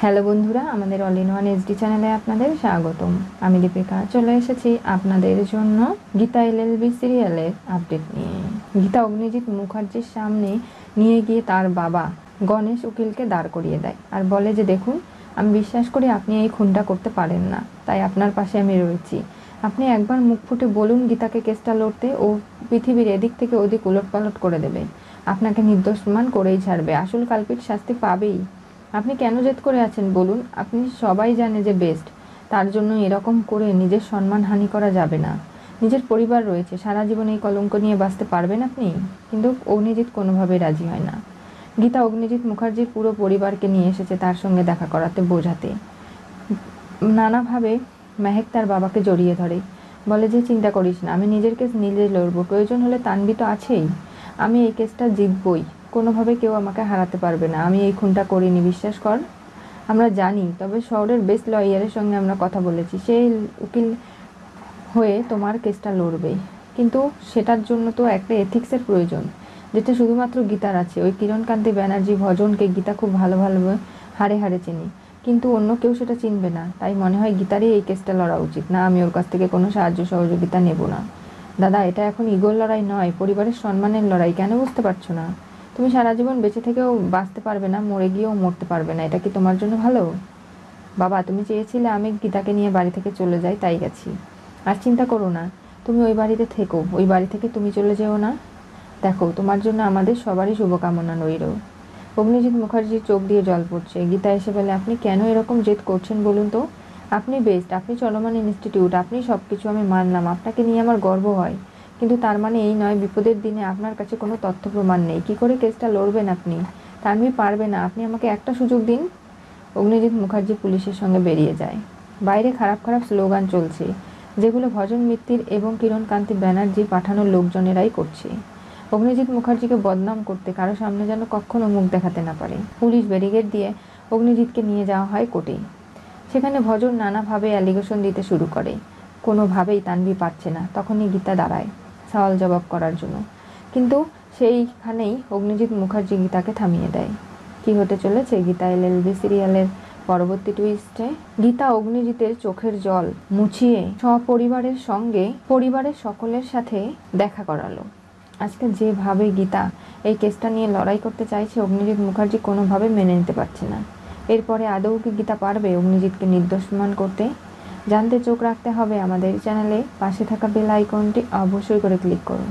Hello বন্ধুরা, আমাদের all in one HD চ্যানেলে আপনাদের স্বাগতম। আমি দীপিকা চলে এসেছি আপনাদের জন্য গীতা এলএলবি সিরিয়ালের আপডেট নিয়ে। গীতা অগ্নিজিৎ মুখার্জির সামনে নিয়ে গিয়ে তার বাবা গণেশ উকিলকে দাঁড় করিয়ে দেয় আর বলে যে, দেখুন, আমি বিশ্বাস করি আপনি এই খুনটা করতে পারেন না, তাই আপনার পাশে আমি রয়েছি। আপনি একবার মুখ ফুটে বলুন গীতাকে কেসটা লড়তে, ও পৃথিবীর এদিক থেকে ওদিক উলটপালট করে দেবে, আপনাকে নির্দোষ প্রমাণ করেই ছাড়বে, আসল কালপিট শাস্তি পাবেই। আপনি কেন জেদ করে আছেন বলুন? আপনি সবাই জানে যে বেস্ট, তার জন্য এরকম করে নিজের সম্মান হানি করা যাবে না। নিজের পরিবার রয়েছে, সারা জীবন এই কলঙ্ক নিয়ে বাঁচতে পারবেন আপনি? কিন্তু অগ্নিজিৎ কোনোভাবেই রাজি হয় না। গীতা অগ্নিজিৎ মুখার্জির পুরো পরিবারকে নিয়ে এসেছে তার সঙ্গে দেখা করাতে, বোঝাতে। নানাভাবে মেহেক তার বাবাকে জড়িয়ে ধরে, বলে যে চিন্তা করিস না, আমি নিজের কেস নিজে লড়বো, প্রয়োজন হলে তানভি তো আছেই, আমি এই কেসটা জিতবই, কোনোভাবে কেউ আমাকে হারাতে পারবে না, আমি এই খুনটা করিনি, বিশ্বাস কর। আমরা জানি, তবে শহরের বেস্ট লয়ারের সঙ্গে আমরা কথা বলেছি, সেই উকিল হয়ে তোমার কেসটা লড়বে, কিন্তু সেটার জন্য তো একটা এথিক্সের প্রয়োজন, যেটা শুধুমাত্র গীতার আছে। ওই কিরণকান্তি ব্যানার্জি ভজনকে গীতা খুব ভালোভাবে হাড়ে হাড়ে চেনে, কিন্তু অন্য কেউ সেটা চিনবে না, তাই মনে হয় গীতারই এই কেসটা লড়া উচিত। না, আমি ওর কাছ থেকে কোনো সাহায্য সহযোগিতা নেব না। দাদা, এটা এখন ইগোর লড়াই নয়, পরিবারের সম্মানের লড়াই, কেন বুঝতে পারছো না? তুমি সারা জীবন বেঁচে থেকেও বাঁচতে পারবে না, মরে গিয়েও মরতে পারবে না, এটা কি তোমার জন্য ভালো? বাবা, তুমি চেয়েছিলে আমি গীতাকে নিয়ে বাড়ি থেকে চলে যাই, তাই গেছি। আর চিন্তা করো না, তুমি ওই বাড়িতে থেকো, ওই বাড়ি থেকে তুমি চলে যেও না। দেখো, তোমার জন্য আমাদের সবারই শুভকামনা রইল। অগ্নিজিৎ মুখার্জির চোখ দিয়ে জল পড়ছে। গীতা এসে বলে, আপনি কেন এরকম জেদ করছেন বলুন তো? আপনি বেস্ট, আপনি চলমান ইনস্টিটিউট, আপনি সব কিছু আমি মানলাম, আপনাকে নিয়ে আমার গর্ব হয়, কিন্তু তার মানে এই নয় বিপদের দিনে আপনার কাছে কোনো তথ্য প্রমাণ নেই। কি করে কেসটা লড়বেন আপনি? তানভি পারবে না, আপনি আমাকে একটা সুযোগ দিন। অগ্নিজিৎ মুখার্জি পুলিশের সঙ্গে বেরিয়ে যায়। বাইরে খারাপ খারাপ স্লোগান চলছে, যেগুলো ভজন মিত্তির এবং কিরণকান্তি ব্যানার্জি পাঠানোর লোকজনেরাই করছে, অগ্নিজিৎ মুখার্জিকে বদনাম করতে, কারো সামনে যেন কখনো মুখ দেখাতে না পারে। পুলিশ ব্যারিকেড দিয়ে অগ্নিজিৎকে নিয়ে যাওয়া হয় কোর্টে। সেখানে ভজন নানাভাবে অ্যালিগেশন দিতে শুরু করে, কোনোভাবেই তানভি পারছে না। তখনই গীতা দাঁড়ায় সওয়াল জবাব করার জন্য, কিন্তু সেইখানেই অগ্নিজিৎ মুখার্জি গীতাকে থামিয়ে দেয়। কি হতে চলেছে গীতা এলএলবি সিরিয়ালের পরবর্তী টুইস্টে? গীতা অগ্নিজিতের চোখের জল মুছিয়ে সপরিবারের সঙ্গে পরিবারের সকলের সাথে দেখা করালো। আজকে যেভাবে গীতা এই কেসটা নিয়ে লড়াই করতে চাইছে, অগ্নিজিৎ মুখার্জি কোনোভাবে মেনে নিতে পারছে না। এরপরে আদৌ কি গীতা পারবে অগ্নিজিৎকে নির্দোষ প্রমাণ করতে? জানতে চোখ রাখতে হবে আমাদের চ্যানেলে। পাশে থাকা বেল আইকনটি অবশ্যই করে ক্লিক করুন।